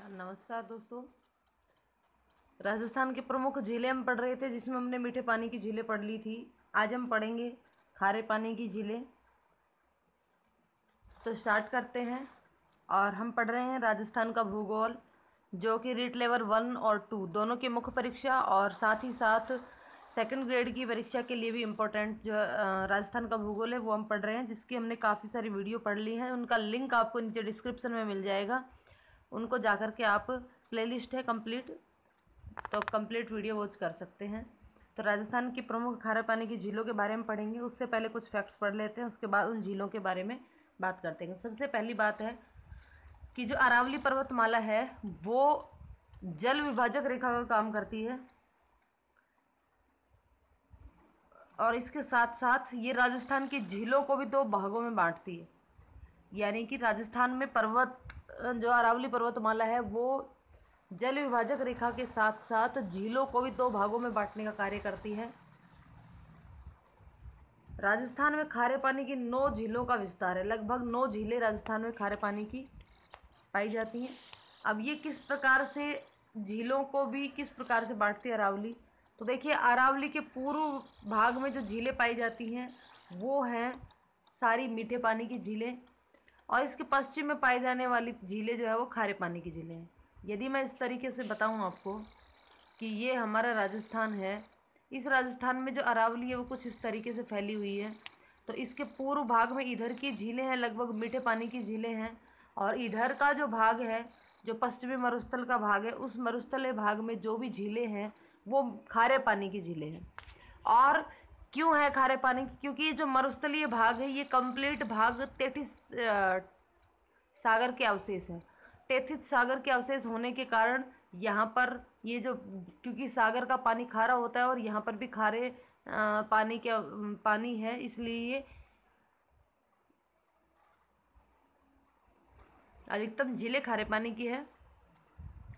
नमस्कार दोस्तों। राजस्थान की प्रमुख झीलें हम पढ़ रहे थे, जिसमें हमने मीठे पानी की झीलें पढ़ ली थी। आज हम पढ़ेंगे खारे पानी की झीलें। तो स्टार्ट करते हैं। और हम पढ़ रहे हैं राजस्थान का भूगोल, जो कि रीट लेवल 1 और 2 दोनों की मुख्य परीक्षा और साथ ही साथ सेकंड ग्रेड की परीक्षा के लिए भी इम्पोर्टेंट जो राजस्थान का भूगोल है वो हम पढ़ रहे हैं, जिसकी हमने काफ़ी सारी वीडियो पढ़ ली हैं। उनका लिंक आपको नीचे डिस्क्रिप्शन में मिल जाएगा, उनको जाकर के आप प्लेलिस्ट है कंप्लीट, तो कंप्लीट वीडियो वॉच कर सकते हैं। तो राजस्थान की प्रमुख खारे पानी की झीलों के बारे में पढ़ेंगे। उससे पहले कुछ फैक्ट्स पढ़ लेते हैं, उसके बाद उन झीलों के बारे में बात करते हैं। सबसे पहली बात है कि जो अरावली पर्वतमाला है वो जल विभाजक रेखा का काम करती है, और इसके साथ साथ ये राजस्थान की झीलों को भी 2 भागों में बांटती है। यानी कि राजस्थान में जो अरावली पर्वतमाला है वो जल विभाजक रेखा के साथ साथ झीलों को भी 2 भागों में बांटने का कार्य करती है। राजस्थान में खारे पानी की 9 झीलों का विस्तार है। लगभग 9 झीलें राजस्थान में खारे पानी की पाई जाती हैं। अब ये किस प्रकार से झीलों को भी किस प्रकार से बांटती है अरावली, तो देखिए अरावली के पूर्व भाग में जो झीलें पाई जाती हैं वो हैं सारी मीठे पानी की झीलें, और इसके पश्चिम में पाई जाने वाली झीलें जो है वो खारे पानी की झीलें हैं। यदि मैं इस तरीके से बताऊं आपको कि ये हमारा राजस्थान है, इस राजस्थान में जो अरावली है वो कुछ इस तरीके से फैली हुई है। तो इसके पूर्व भाग में इधर की झीलें हैं, लगभग मीठे पानी की झीलें हैं, और इधर का जो भाग है, जो पश्चिमी मरुस्थल का भाग है, उस मरुस्थलीय भाग में जो भी झीलें हैं वो खारे पानी की झीलें हैं। और क्यों है खारे पानी की? क्योंकि ये जो मरुस्थलीय भाग है ये कंप्लीट भाग तेथिस सागर के अवशेष हैं। तेथिस सागर के अवशेष होने के कारण यहाँ पर ये जो, क्योंकि सागर का पानी खारा होता है और यहाँ पर भी खारे पानी है, इसलिए अधिकतम झीलें खारे पानी की है।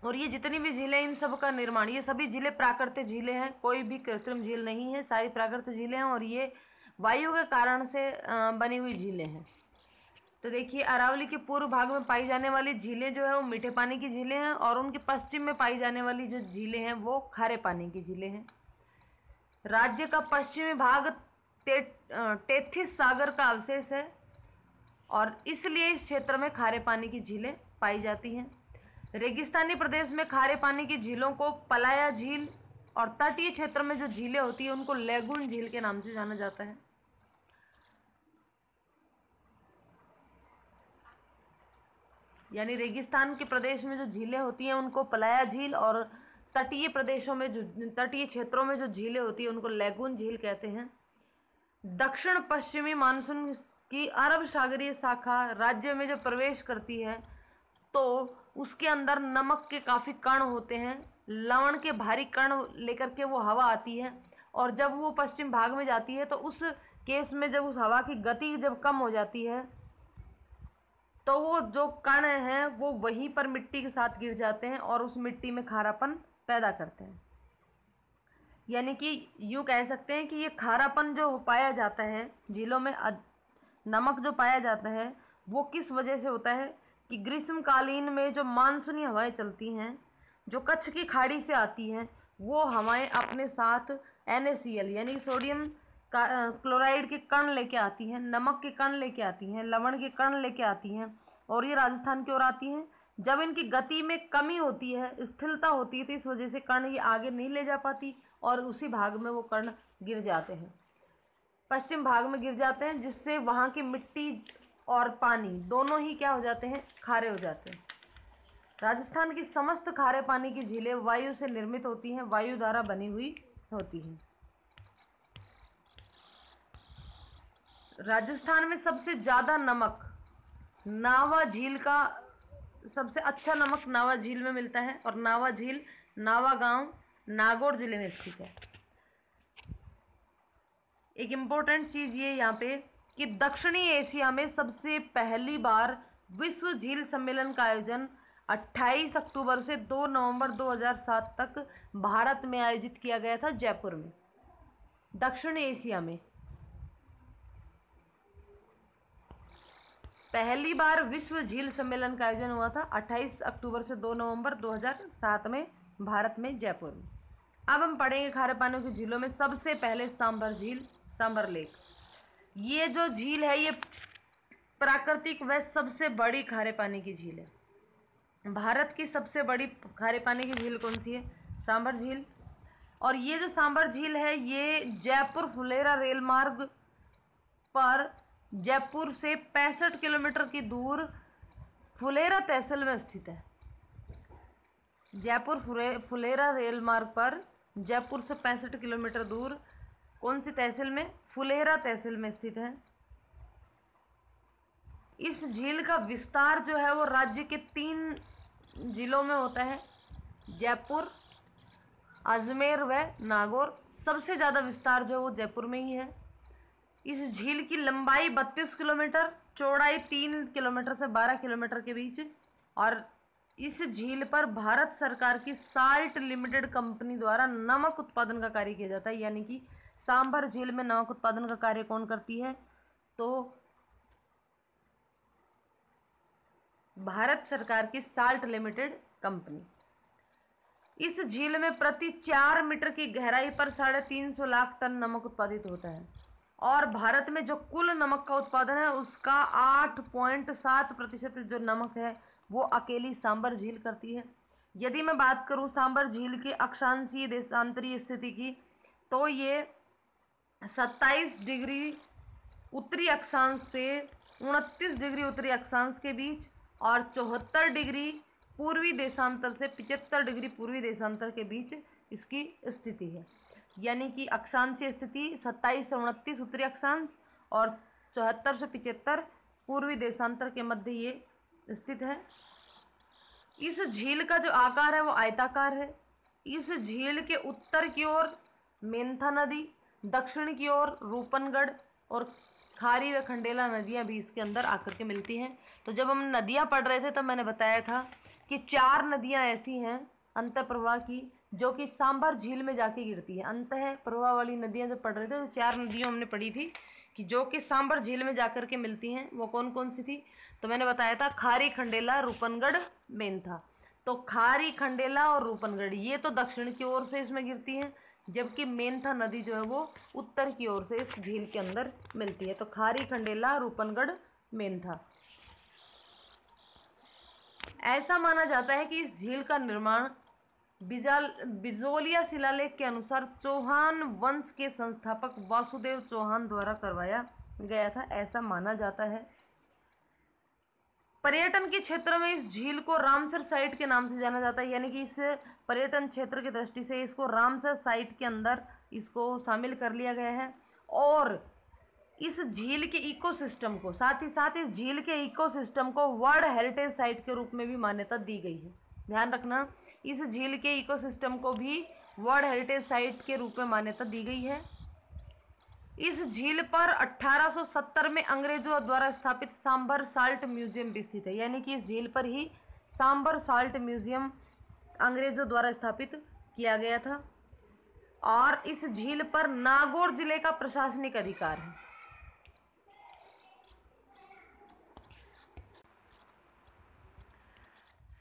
और ये जितनी भी झीलें, इन सब का निर्माण, ये सभी झीलें प्राकृतिक झीलें हैं, कोई भी कृत्रिम झील नहीं है, सारी प्राकृतिक झीलें हैं, और ये वायु के कारण से बनी हुई झीलें हैं। तो देखिए अरावली के पूर्व भाग में पाई जाने वाली झीलें जो है वो मीठे पानी की झीलें हैं, और उनके पश्चिम में पाई जाने वाली जो झीलें हैं वो खारे पानी की झीलें हैं। राज्य का पश्चिमी भाग तेथिस सागर का अवशेष है, और इसलिए इस क्षेत्र में खारे पानी की झीलें पाई जाती हैं। रेगिस्तानी प्रदेश में खारे पानी की झीलों को पलाया झील, और तटीय क्षेत्र में जो झीलें होती है उनको लेगून झील के नाम से जाना जाता है। यानी रेगिस्तान के प्रदेश में जो झीलें होती हैं उनको पलाया झील, और तटीय प्रदेशों में जो तटीय क्षेत्रों में जो झीलें होती हैं उनको लेगून झील कहते हैं। दक्षिण पश्चिमी मानसून की अरब सागरीय शाखा राज्य में जो प्रवेश करती है तो उसके अंदर नमक के काफ़ी कण होते हैं, लवण के भारी कण लेकर के वो हवा आती है, और जब वो पश्चिम भाग में जाती है तो उस केस में जब उस हवा की गति जब कम हो जाती है तो वो जो कण हैं वो वहीं पर मिट्टी के साथ गिर जाते हैं और उस मिट्टी में खारापन पैदा करते हैं। यानी कि यूँ कह सकते हैं कि ये खारापन जो पाया जाता है झीलों में, नमक जो पाया जाता है वो किस वजह से होता है कि ग्रीष्मकालीन में जो मानसूनी हवाएं चलती हैं, जो कच्छ की खाड़ी से आती हैं, वो हवाएं अपने साथ NaCl यानी सोडियम क्लोराइड के कण लेके आती हैं, नमक के कण लेके आती हैं, लवण के कण लेके आती हैं, और ये राजस्थान की ओर आती हैं। जब इनकी गति में कमी होती है, स्थिरता होती है, तो इस वजह से कण ये आगे नहीं ले जा पाती और उसी भाग में वो कण गिर जाते हैं, पश्चिम भाग में गिर जाते हैं, जिससे वहाँ की मिट्टी और पानी दोनों ही क्या हो जाते हैं, खारे हो जाते हैं। राजस्थान की समस्त खारे पानी की झीलें वायु से निर्मित होती हैं, वायु द्वारा बनी हुई होती हैं। राजस्थान में सबसे ज़्यादा नमक नावा झील का, सबसे अच्छा नमक नावा झील में मिलता है, और नावा झील नावा गांव नागौर जिले में स्थित है। एक इम्पोर्टेंट चीज़ ये यहाँ पे कि दक्षिणी एशिया में सबसे पहली बार विश्व झील सम्मेलन का आयोजन 28 अक्टूबर से 2 नवंबर 2007 तक भारत में आयोजित किया गया था, जयपुर में, दक्षिण एशिया में। पहली बार विश्व झील सम्मेलन का आयोजन हुआ था 28 अक्टूबर से 2 नवंबर 2007 में भारत में जयपुर में। अब हम पढ़ेंगे खारे पानी की झीलों में सबसे पहले सांभर झील, सांभर लेक। ये जो झील है ये प्राकृतिक व सबसे बड़ी खारे पानी की झील है। भारत की सबसे बड़ी खारे पानी की झील कौन सी है? सांभर झील। और ये जो सांभर झील है ये जयपुर फुलेरा रेल मार्ग पर जयपुर से 65 किलोमीटर की दूर फुलेरा तहसील में स्थित है। जयपुर फुलेरा रेल मार्ग पर जयपुर से 65 किलोमीटर दूर कौन सी तहसील में? फुलेरा तहसील में स्थित है। इस झील का विस्तार जो है वो राज्य के 3 जिलों में होता है, जयपुर, अजमेर व नागौर। सबसे ज़्यादा विस्तार जो है वो जयपुर में ही है। इस झील की लंबाई 32 किलोमीटर, चौड़ाई 3 किलोमीटर से 12 किलोमीटर के बीच। और इस झील पर भारत सरकार की साल्ट लिमिटेड कंपनी द्वारा नमक उत्पादन का कार्य किया जाता है। यानी कि सांभर झील में नमक उत्पादन का कार्य कौन करती है? तो भारत सरकार की साल्ट लिमिटेड कंपनी। इस झील में प्रति 4 मीटर की गहराई पर 350 लाख टन नमक उत्पादित होता है। और भारत में जो कुल नमक का उत्पादन है उसका 8.7% जो नमक है वो अकेली सांभर झील करती है। यदि मैं बात करूं सांभर झील के अक्षांशीय देशांतरीय स्थिति की, तो ये 27 डिग्री उत्तरी अक्षांश से 29 डिग्री उत्तरी अक्षांश के बीच और 74 डिग्री पूर्वी देशांतर से 75 डिग्री पूर्वी देशांतर के बीच इसकी स्थिति है। यानी कि अक्षांशीय स्थिति 27 से 29 उत्तरी अक्षांश और 74 से 75 पूर्वी देशांतर के मध्य ये स्थित है। इस झील का जो आकार है वो आयताकार है। इस झील के उत्तर की ओर मेंथा नदी, दक्षिण की ओर रूपनगढ़ और खारी व खंडेला नदियाँ भी इसके अंदर आकर के मिलती हैं। तो जब हम नदियाँ पढ़ रहे थे तब मैंने बताया था कि 4 नदियाँ ऐसी हैं अंतः प्रवाह की जो कि सांभर झील में जाके गिरती है। अंतः प्रवाह वाली नदियाँ जब पढ़ रहे थे तो 4 नदियों हमने पढ़ी थी कि जो कि सांभर झील में जाकर के मिलती हैं। वो कौन कौन सी थी? तो मैंने बताया था खारी, खंडेला, रूपनगढ़, मेंथा। तो खारी, खंडेला और रूपनगढ़ ये तो दक्षिण की ओर से इसमें गिरती हैं, जबकि मेंथा नदी जो है वो उत्तर की ओर से इस झील के अंदर मिलती है। तो खारी, खंडेला, रूपनगढ़, मेंथा। ऐसा माना जाता है कि इस झील का निर्माण बिजोलिया शिलालेख के अनुसार चौहान वंश के संस्थापक वासुदेव चौहान द्वारा करवाया गया था, ऐसा माना जाता है। पर्यटन के क्षेत्र में इस झील को रामसर साइट के नाम से जाना जाता है। यानी कि इस पर्यटन क्षेत्र की दृष्टि से इसको रामसर साइट के अंदर इसको शामिल कर लिया गया है। और इस झील के इकोसिस्टम को, साथ ही साथ इस झील के इकोसिस्टम को वर्ल्ड हेरिटेज साइट के रूप में भी मान्यता दी गई है। ध्यान रखना, इस झील के इकोसिस्टम को भी वर्ल्ड हेरिटेज साइट के रूप में मान्यता दी गई है। इस झील पर 1870 में अंग्रेजों द्वारा स्थापित सांभर साल्ट म्यूजियम भी स्थित है। यानी कि इस झील पर ही सांभर साल्ट म्यूजियम अंग्रेजों द्वारा स्थापित किया गया था। और इस झील पर नागौर जिले का प्रशासनिक अधिकार है।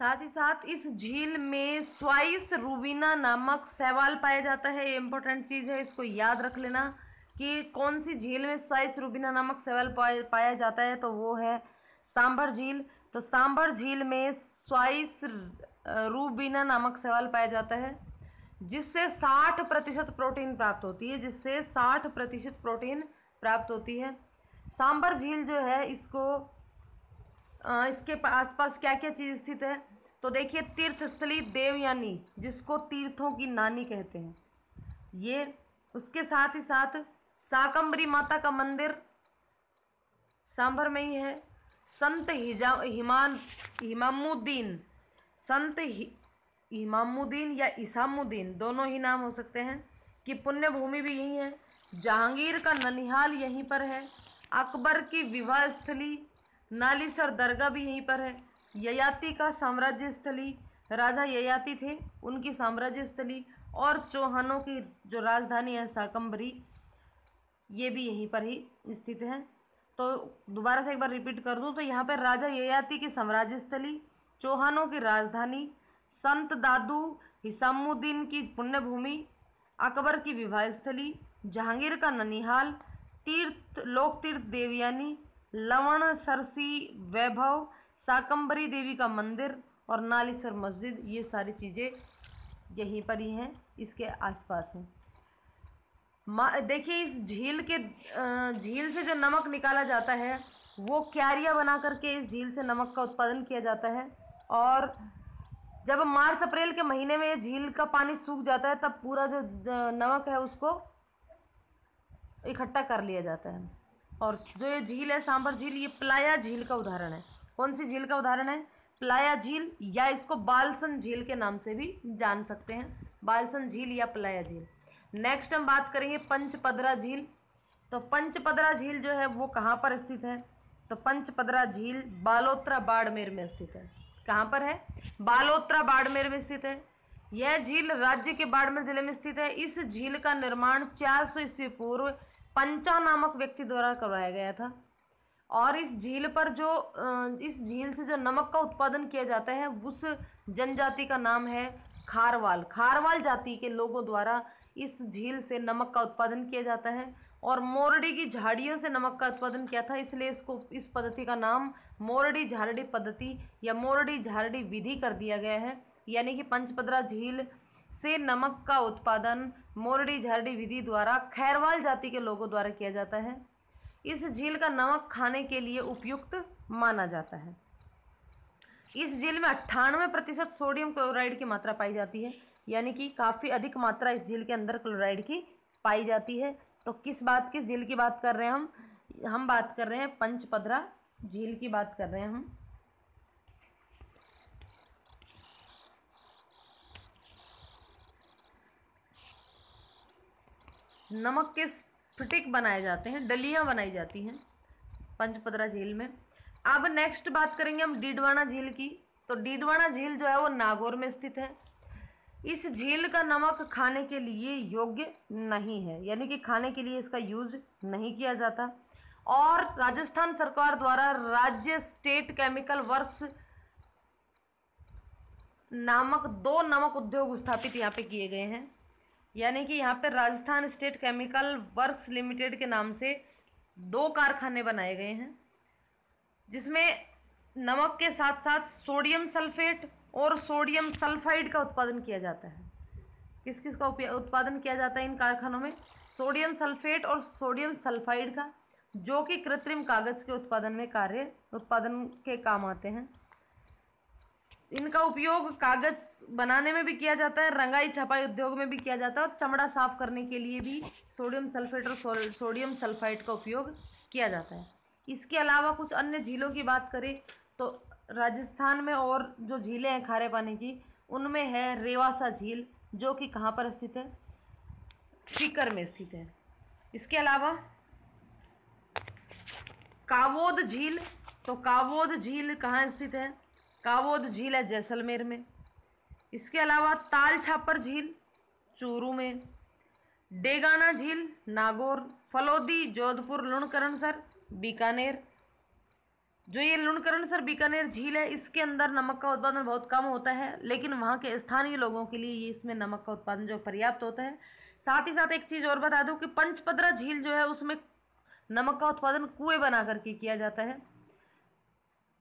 साथ ही साथ इस झील में स्वाइस रूबिना नामक शैवाल पाया जाता है। ये इंपॉर्टेंट चीज़ है, इसको याद रख लेना कि कौन सी झील में स्वाइस रूबिना नामक शैवाल पाया जाता है। तो वो है सांभर झील। तो सांभर झील में स्वाइस रूबिना नामक शैवाल पाया जाता है जिससे 60% प्रोटीन प्राप्त होती है, जिससे 60% प्रोटीन प्राप्त होती है। सांभर झील जो है इसके आसपास क्या क्या चीज़ स्थित है? तो देखिए, तीर्थस्थली देवयानी जिसको तीर्थों की नानी कहते हैं ये, उसके साथ ही साथ शाकंभरी माता का मंदिर सांभर में ही है। संत इमामुद्दीन या इसामुद्दीन दोनों ही नाम हो सकते हैं कि पुण्य भूमि भी यही है। जहांगीर का ननिहाल यहीं पर है। अकबर की विवाह स्थली नालीसर दरगाह भी यहीं पर है। ययाति का साम्राज्य स्थली, राजा ययाति थे उनकी साम्राज्य स्थली, और चौहानों की जो राजधानी है शाकंभरी, ये भी यहीं पर ही स्थित है। तो दोबारा से एक बार रिपीट कर दूं तो यहाँ पे राजा ययाति की साम्राज्य स्थली, चौहानों की राजधानी, संत दादू हिसामुद्दीन की पुण्यभूमि, अकबर की विवाह स्थली, जहांगीर का ननिहाल, लोक तीर्थ देवयानी, लवण सरसी वैभव, शाकंभरी देवी का मंदिर और नालीसर मस्जिद, ये सारी चीज़ें यहीं पर ही हैं, इसके आसपास हैं। देखिए इस झील से जो नमक निकाला जाता है वो क्यारियाँ बना करके इस झील से नमक का उत्पादन किया जाता है। और जब मार्च अप्रैल के महीने में ये झील का पानी सूख जाता है तब पूरा जो नमक है उसको इकट्ठा कर लिया जाता है। और जो ये झील है सांभर झील, ये प्लाया झील का उदाहरण है। कौन सी झील का उदाहरण है? प्लाया झील, या इसको बालसन झील के नाम से भी जान सकते हैं, बालसन झील या प्लाया झील। नेक्स्ट हम बात करेंगे पंचपदरा झील। तो पंचपदरा झील जो है वो कहाँ पर स्थित है? तो पंचपदरा झील बालोतरा बाड़मेर में स्थित है। कहाँ पर है? बालोतरा बाड़मेर में स्थित है। यह झील राज्य के बाड़मेर जिले में स्थित है। इस झील का निर्माण 400 ईस्वी पूर्व पंचा नामक व्यक्ति द्वारा करवाया गया था। और इस झील से जो नमक का उत्पादन किया जाता है उस जनजाति का नाम है खारवाल। खारवाल जाति के लोगों द्वारा इस झील से नमक का उत्पादन किया जाता है। और मोरडी की झाड़ियों से नमक का उत्पादन किया था, इसलिए इस पद्धति का नाम मोरडी झारडी पद्धति या मोरडी झारडी विधि कर दिया गया है। यानी कि पंचपदरा झील से नमक का उत्पादन मोरडी झारडी विधि द्वारा खैरवाल जाति के लोगों द्वारा किया जाता है। इस झील का नमक खाने के लिए उपयुक्त माना जाता है। इस झील में 98% सोडियम क्लोराइड की मात्रा पाई जाती है, यानी कि काफ़ी अधिक मात्रा इस झील के अंदर क्लोराइड की पाई जाती है। तो किस झील की बात कर रहे हैं हम बात कर रहे हैं पंचपदरा झील की बात कर रहे हैं हम। नमक के स्फटिक बनाए जाते हैं, डलियां बनाई जाती हैं पंचपदरा झील में। अब नेक्स्ट बात करेंगे हम डीडवाना झील की। तो डीडवाना झील जो है वो नागौर में स्थित है। इस झील का नमक खाने के लिए योग्य नहीं है, यानी कि खाने के लिए इसका यूज नहीं किया जाता। और राजस्थान सरकार द्वारा राज्य स्टेट केमिकल वर्क्स नामक 2 नमक उद्योग स्थापित यहाँ पे किए गए हैं। यानी कि यहाँ पे Rajasthan state chemical works limited के नाम से 2 कारखाने बनाए गए हैं, जिसमें नमक के साथ साथ सोडियम सल्फेट और सोडियम सल्फाइड का उत्पादन किया जाता है। किस किस का उत्पादन किया जाता है इन कारखानों में? सोडियम सल्फेट और सोडियम सल्फाइड का, जो कि कृत्रिम कागज के उत्पादन के काम आते हैं। इनका उपयोग कागज बनाने में भी किया जाता है, रंगाई छपाई उद्योग में भी किया जाता है और चमड़ा साफ करने के लिए भी सोडियम सल्फेट और सोडियम सल्फाइड का उपयोग किया जाता है। इसके अलावा कुछ अन्य झीलों की बात करें तो राजस्थान में और जो झीलें हैं खारे पानी की, उनमें है रेवासा झील, जो कि कहाँ पर स्थित है? सीकर में स्थित है। इसके अलावा कावोद झील, तो कावोद झील कहाँ स्थित है? कावोद झील है जैसलमेर में। इसके अलावा ताल छापर झील चूरू में, डेगाना झील नागौर, फलोदी जोधपुर, लुणकरणसर बीकानेर। जो ये लुणकरणसर बीकानेर झील है इसके अंदर नमक का उत्पादन बहुत कम होता है, लेकिन वहाँ के स्थानीय लोगों के लिए ये इसमें नमक का उत्पादन जो पर्याप्त होता है। साथ ही साथ एक चीज़ और बता दूं कि पंचपदरा झील जो है उसमें नमक का उत्पादन कुएं बना करके किया जाता है।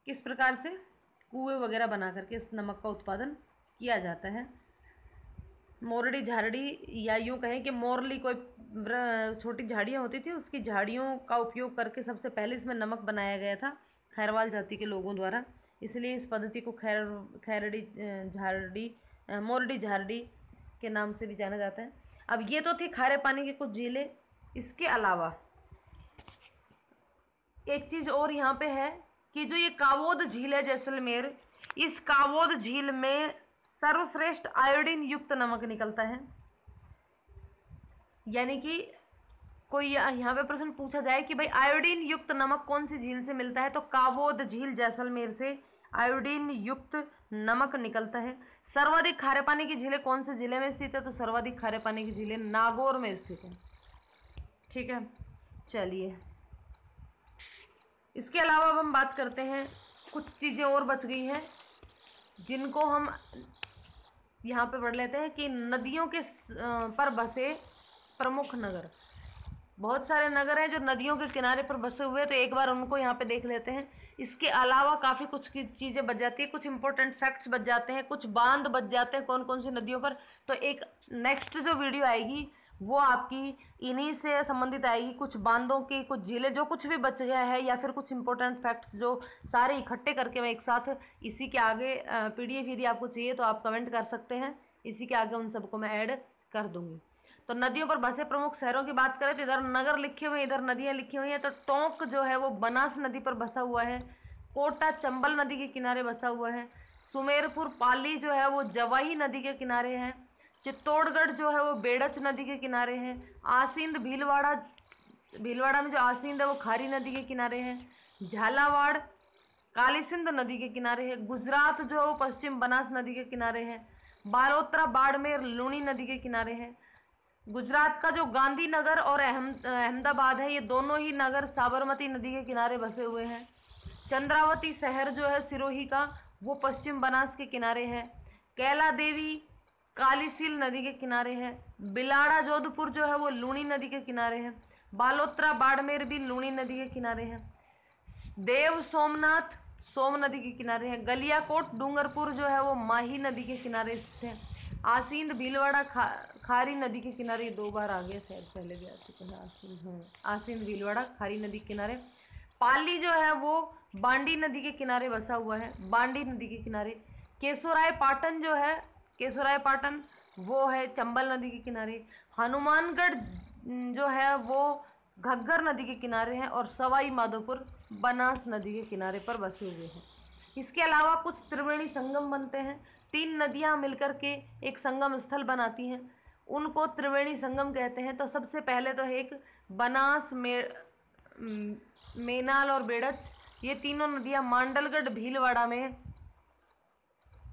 किस प्रकार से? कुएं वगैरह बना करके इस नमक का उत्पादन किया जाता है। मोरडी झारडी, या यूँ कहें कि मोरली कोई छोटी झाड़ियाँ होती थी, उसकी झाड़ियों का उपयोग करके सबसे पहले इसमें नमक बनाया गया था खैरवाल जाति के लोगों द्वारा। इसलिए इस पद्धति को मोरडी झारडी के नाम से भी जाना जाता है। अब ये तो थी खारे पानी की कुछ झीलें। इसके अलावा एक चीज़ और यहाँ पे है कि जो ये कावोद झील है जैसलमेर, इस कावोद झील में सर्वश्रेष्ठ आयोडीन युक्त नमक निकलता है। यानी कि कोई यहाँ पे प्रश्न पूछा जाए कि भाई आयोडीन युक्त नमक कौन सी झील से मिलता है, तो कावोद झील जैसलमेर से आयोडीन युक्त नमक निकलता है। सर्वाधिक खारे पानी की झीलें कौन से जिले में स्थित है? तो सर्वाधिक खारे पानी की झीलें नागौर में स्थित है। ठीक है, चलिए। इसके अलावा अब हम बात करते हैं, कुछ चीज़ें और बच गई हैं जिनको हम यहाँ पे पढ़ लेते हैं कि नदियों के पर बसे प्रमुख नगर। बहुत सारे नगर हैं जो नदियों के किनारे पर बसे हुए हैं, तो एक बार उनको यहाँ पे देख लेते हैं। इसके अलावा काफ़ी कुछ चीज़ें बच जाती है, कुछ इंपॉर्टेंट फैक्ट्स बच जाते हैं, कुछ बांध बच जाते हैं कौन कौन सी नदियों पर। तो एक नेक्स्ट जो वीडियो आएगी वो आपकी इन्हीं से संबंधित आएगी, कुछ बांधों की, कुछ जिले, जो कुछ भी बच गया है या फिर कुछ इंपॉर्टेंट फैक्ट्स जो सारे इकट्ठे करके मैं एक साथ इसी के आगे PDF यदि आपको चाहिए तो आप कमेंट कर सकते हैं, इसी के आगे उन सबको मैं ऐड कर दूंगी। तो नदियों पर बसे प्रमुख शहरों की बात करें तो इधर नगर लिखे हुए हैं, इधर नदियाँ लिखी हुई हैं। तो टोंक जो है वो बनास नदी पर बसा हुआ है, कोटा चंबल नदी के किनारे बसा हुआ है, सुमेरपुर पाली जो है वो जवाही नदी के किनारे है, चित्तौड़गढ़ जो है वो बेड़च नदी के किनारे है, आसींद भीलवाड़ा में जो आसींद है वो खारी नदी के किनारे है, झालावाड़ कालीसिंध नदी के किनारे है, गुजरात जो है वो पश्चिम बनास नदी के किनारे है, बालोतरा बाड़मेर लूणी नदी के किनारे है। गुजरात का जो गांधीनगर और अहमदाबाद है, ये दोनों ही नगर साबरमती नदी के किनारे बसे हुए हैं। चंद्रावती शहर जो है सिरोही का, वो पश्चिम बनास के किनारे है। कैला देवी कालीसील नदी के किनारे है। बिलाड़ा जोधपुर जो है वो लूणी नदी के किनारे है। बालोतरा बाड़मेर भी लूणी नदी के किनारे है। देव सोमनाथ सोम नदी के किनारे है। गलियाकोट डूंगरपुर जो है वो माही नदी के किनारे स्थित है। आसींद भीलवाड़ा खारी नदी के किनारे, 2 बार आ गया, शायद पहले भी आ चुका है। आसींद भीलवाड़ा खारी नदी के किनारे। पाली जो है वो बांडी नदी के किनारे बसा हुआ है, बांडी नदी के किनारे। केशोराय पाटन जो है, केशोराय पाटन वो है चंबल नदी के किनारे। हनुमानगढ़ जो है वो घग्गर नदी के किनारे है, और सवाई माधोपुर बनास नदी के किनारे पर बसे हुए हैं। इसके अलावा कुछ त्रिवेणी संगम बनते हैं, 3 नदियां मिलकर के एक संगम स्थल बनाती हैं, उनको त्रिवेणी संगम कहते हैं। तो सबसे पहले तो है एक बनास मेनाल और बेड़च, ये तीनों नदियां मांडलगढ़ भीलवाड़ा में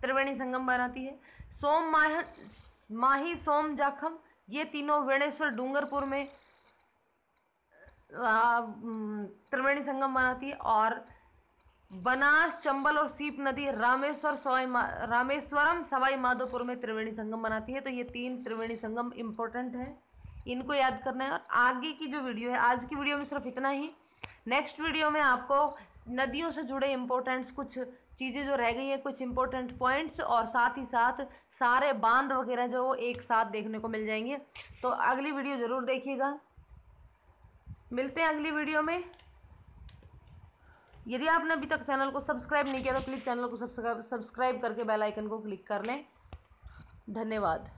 त्रिवेणी संगम बनाती है। माही सोम जाखम, ये तीनों वेणेश्वर डूंगरपुर में त्रिवेणी संगम बनाती है। और बनास चंबल और सीप नदी रामेश्वरम सवाई माधोपुर में त्रिवेणी संगम बनाती है। तो ये 3 त्रिवेणी संगम इम्पोर्टेंट है, इनको याद करना है। और आगे की जो वीडियो है, आज की वीडियो में सिर्फ इतना ही। नेक्स्ट वीडियो में आपको नदियों से जुड़े इम्पोर्टेंट्स कुछ चीज़ें जो रह गई हैं, कुछ इम्पोर्टेंट पॉइंट्स, और साथ ही साथ सारे बांध वगैरह जो वो एक साथ देखने को मिल जाएंगे। तो अगली वीडियो ज़रूर देखिएगा। मिलते हैं अगली वीडियो में। यदि आपने अभी तक चैनल को सब्सक्राइब नहीं किया तो प्लीज़ चैनल को सब्सक्राइब करके बेल आइकन को क्लिक कर लें। धन्यवाद।